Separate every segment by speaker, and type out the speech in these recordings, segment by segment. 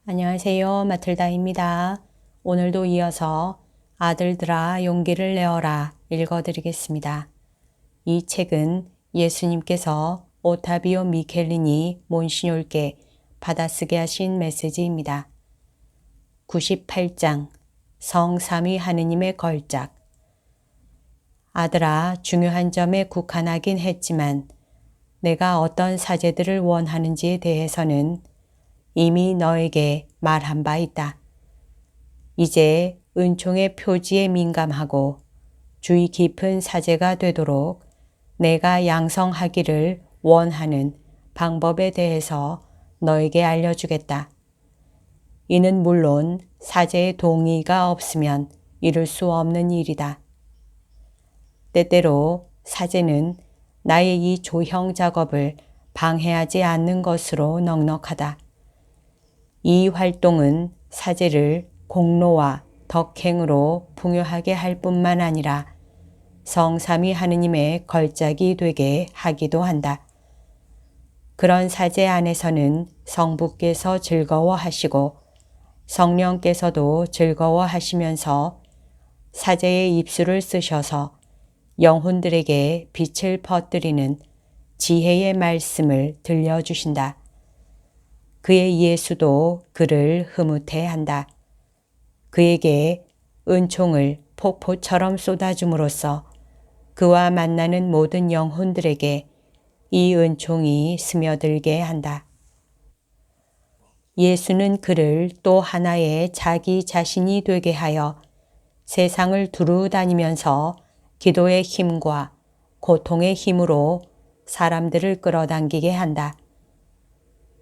Speaker 1: 안녕하세요. 마틀다입니다. 오늘도 이어서 아들들아 용기를 내어라 읽어드리겠습니다. 이 책은 예수님께서 오타비오 미켈리니 몬시뇰께 받아쓰게 하신 메시지입니다. 98장 성삼위 하느님의 걸작. 아들아, 중요한 점에 국한하긴 했지만 내가 어떤 사제들을 원하는지에 대해서는 이미 너에게 말한 바 있다. 이제 은총의 표지에 민감하고 주의 깊은 사제가 되도록 내가 양성하기를 원하는 방법에 대해서 너에게 알려주겠다. 이는 물론 사제의 동의가 없으면 이룰 수 없는 일이다. 때때로 사제는 나의 이 조형 작업을 방해하지 않는 것으로 넉넉하다. 이 활동은 사제를 공로와 덕행으로 풍요하게 할 뿐만 아니라 성삼위 하느님의 걸작이 되게 하기도 한다. 그런 사제 안에서는 성부께서 즐거워하시고 성령께서도 즐거워하시면서 사제의 입술을 쓰셔서 영혼들에게 빛을 퍼뜨리는 지혜의 말씀을 들려주신다. 그의 예수도 그를 흐뭇해한다. 그에게 은총을 폭포처럼 쏟아줌으로써 그와 만나는 모든 영혼들에게 이 은총이 스며들게 한다. 예수는 그를 또 하나의 자기 자신이 되게 하여 세상을 두루 다니면서 기도의 힘과 고통의 힘으로 사람들을 끌어당기게 한다.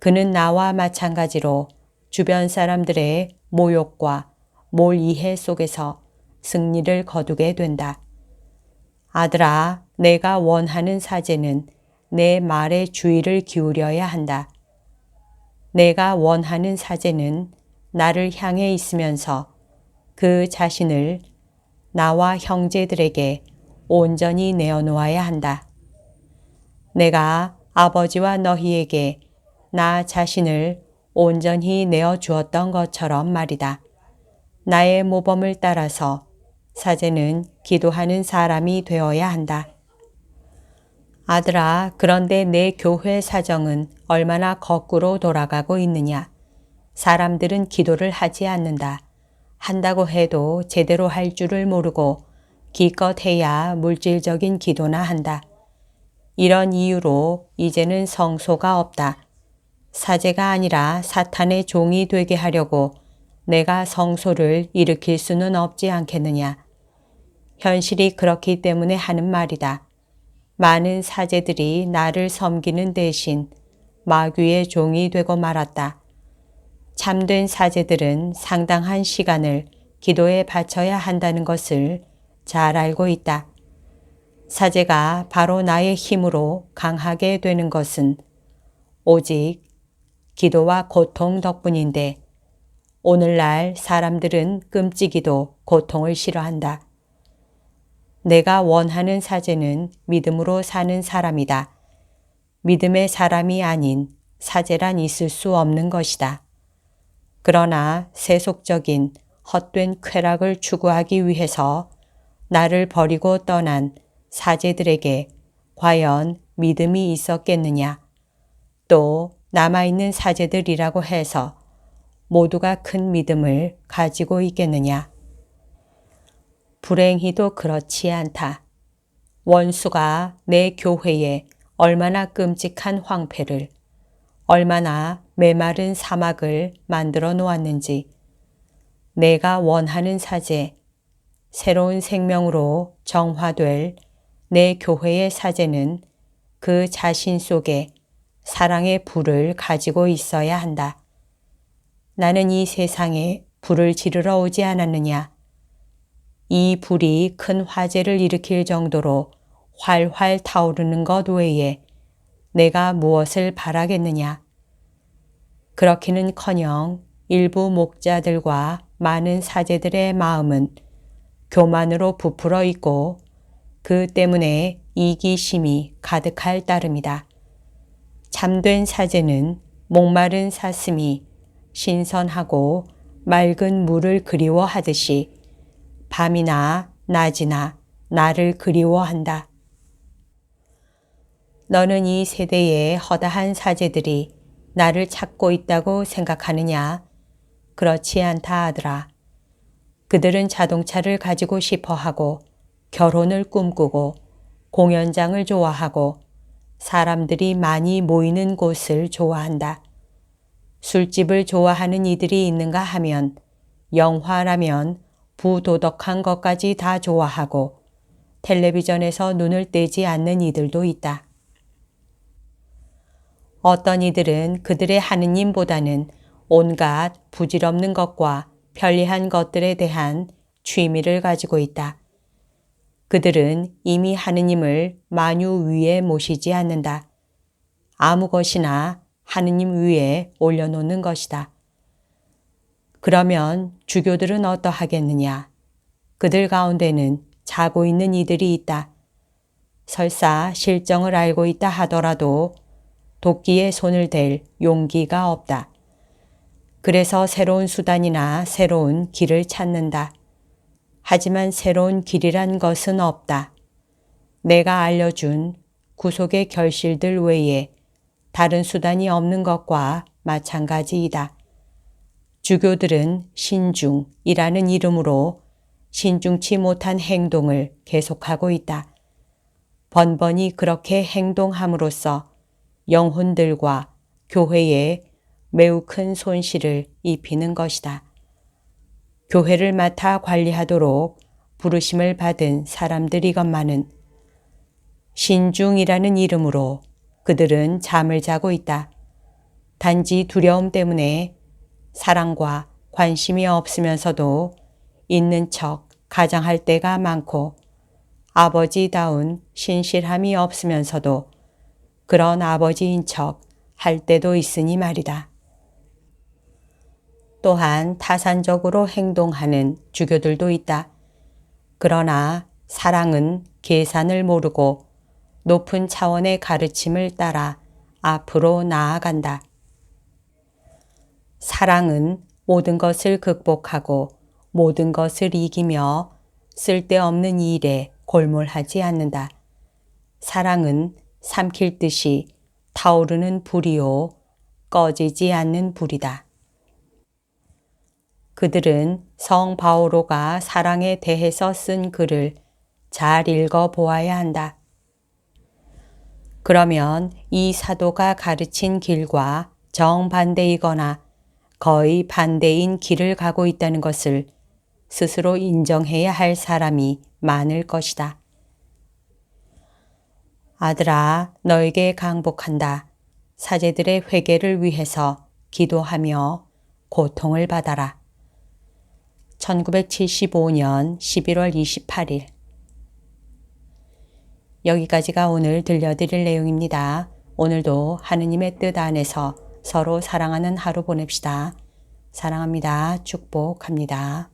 Speaker 1: 그는 나와 마찬가지로 주변 사람들의 모욕과 몰이해 속에서 승리를 거두게 된다. 아들아, 내가 원하는 사제는 내 말에 주의를 기울여야 한다. 내가 원하는 사제는 나를 향해 있으면서 그 자신을 나와 형제들에게 온전히 내어놓아야 한다. 내가 아버지와 너희에게 나 자신을 온전히 내어주었던 것처럼 말이다. 나의 모범을 따라서 사제는 기도하는 사람이 되어야 한다. 아들아, 그런데 내 교회 사정은 얼마나 거꾸로 돌아가고 있느냐. 사람들은 기도를 하지 않는다. 한다고 해도 제대로 할 줄을 모르고 기껏 해야 물질적인 기도나 한다. 이런 이유로 이제는 성소가 없다. 사제가 아니라 사탄의 종이 되게 하려고 내가 성소를 일으킬 수는 없지 않겠느냐. 현실이 그렇기 때문에 하는 말이다. 많은 사제들이 나를 섬기는 대신 마귀의 종이 되고 말았다. 참된 사제들은 상당한 시간을 기도에 바쳐야 한다는 것을 잘 알고 있다. 사제가 바로 나의 힘으로 강하게 되는 것은 오직 기도와 고통 덕분인데 오늘날 사람들은 끔찍이도 고통을 싫어한다. 내가 원하는 사제는 믿음으로 사는 사람이다. 믿음의 사람이 아닌 사제란 있을 수 없는 것이다. 그러나 세속적인 헛된 쾌락을 추구하기 위해서 나를 버리고 떠난 사제들에게 과연 믿음이 있었겠느냐? 또 남아있는 사제들이라고 해서 모두가 큰 믿음을 가지고 있겠느냐? 불행히도 그렇지 않다. 원수가 내 교회에 얼마나 끔찍한 황폐를, 얼마나 메마른 사막을 만들어 놓았는지, 내가 원하는 사제, 새로운 생명으로 정화될 내 교회의 사제는 그 자신 속에 사랑의 불을 가지고 있어야 한다. 나는 이 세상에 불을 지르러 오지 않았느냐. 이 불이 큰 화재를 일으킬 정도로 활활 타오르는 것 외에 내가 무엇을 바라겠느냐. 그렇기는커녕 일부 목자들과 많은 사제들의 마음은 교만으로 부풀어 있고 그 때문에 이기심이 가득할 따름이다. 참된 사제는 목마른 사슴이 신선하고 맑은 물을 그리워하듯이 밤이나 낮이나 나를 그리워한다. 너는 이 세대의 허다한 사제들이 나를 찾고 있다고 생각하느냐? 그렇지 않다 아들아. 그들은 자동차를 가지고 싶어 하고 결혼을 꿈꾸고 공연장을 좋아하고 사람들이 많이 모이는 곳을 좋아한다. 술집을 좋아하는 이들이 있는가 하면 영화라면 부도덕한 것까지 다 좋아하고 텔레비전에서 눈을 떼지 않는 이들도 있다. 어떤 이들은 그들의 하느님보다는 온갖 부질없는 것과 편리한 것들에 대한 취미를 가지고 있다. 그들은 이미 하느님을 만유 위에 모시지 않는다. 아무 것이나 하느님 위에 올려놓는 것이다. 그러면 주교들은 어떠하겠느냐? 그들 가운데는 자고 있는 이들이 있다. 설사 실정을 알고 있다 하더라도 도끼에 손을 댈 용기가 없다. 그래서 새로운 수단이나 새로운 길을 찾는다. 하지만 새로운 길이란 것은 없다. 내가 알려준 구속의 결실들 외에 다른 수단이 없는 것과 마찬가지이다. 주교들은 신중이라는 이름으로 신중치 못한 행동을 계속하고 있다. 번번이 그렇게 행동함으로써 영혼들과 교회에 매우 큰 손실을 입히는 것이다. 교회를 맡아 관리하도록 부르심을 받은 사람들이건만은 신중이라는 이름으로 그들은 잠을 자고 있다. 단지 두려움 때문에 사랑과 관심이 없으면서도 있는 척 가장할 때가 많고 아버지다운 신실함이 없으면서도 그런 아버지인 척 할 때도 있으니 말이다. 또한 타산적으로 행동하는 주교들도 있다. 그러나 사랑은 계산을 모르고 높은 차원의 가르침을 따라 앞으로 나아간다. 사랑은 모든 것을 극복하고 모든 것을 이기며 쓸데없는 일에 골몰하지 않는다. 사랑은 삼킬 듯이 타오르는 불이요 꺼지지 않는 불이다. 그들은 성 바오로가 사랑에 대해서 쓴 글을 잘 읽어 보아야 한다. 그러면 이 사도가 가르친 길과 정반대이거나 거의 반대인 길을 가고 있다는 것을 스스로 인정해야 할 사람이 많을 것이다. 아들아, 너에게 강복한다. 사제들의 회개를 위해서 기도하며 고통을 받아라. 1975년 11월 28일. 여기까지가 오늘 들려드릴 내용입니다. 오늘도 하느님의 뜻 안에서 서로 사랑하는 하루 보냅시다. 사랑합니다. 축복합니다.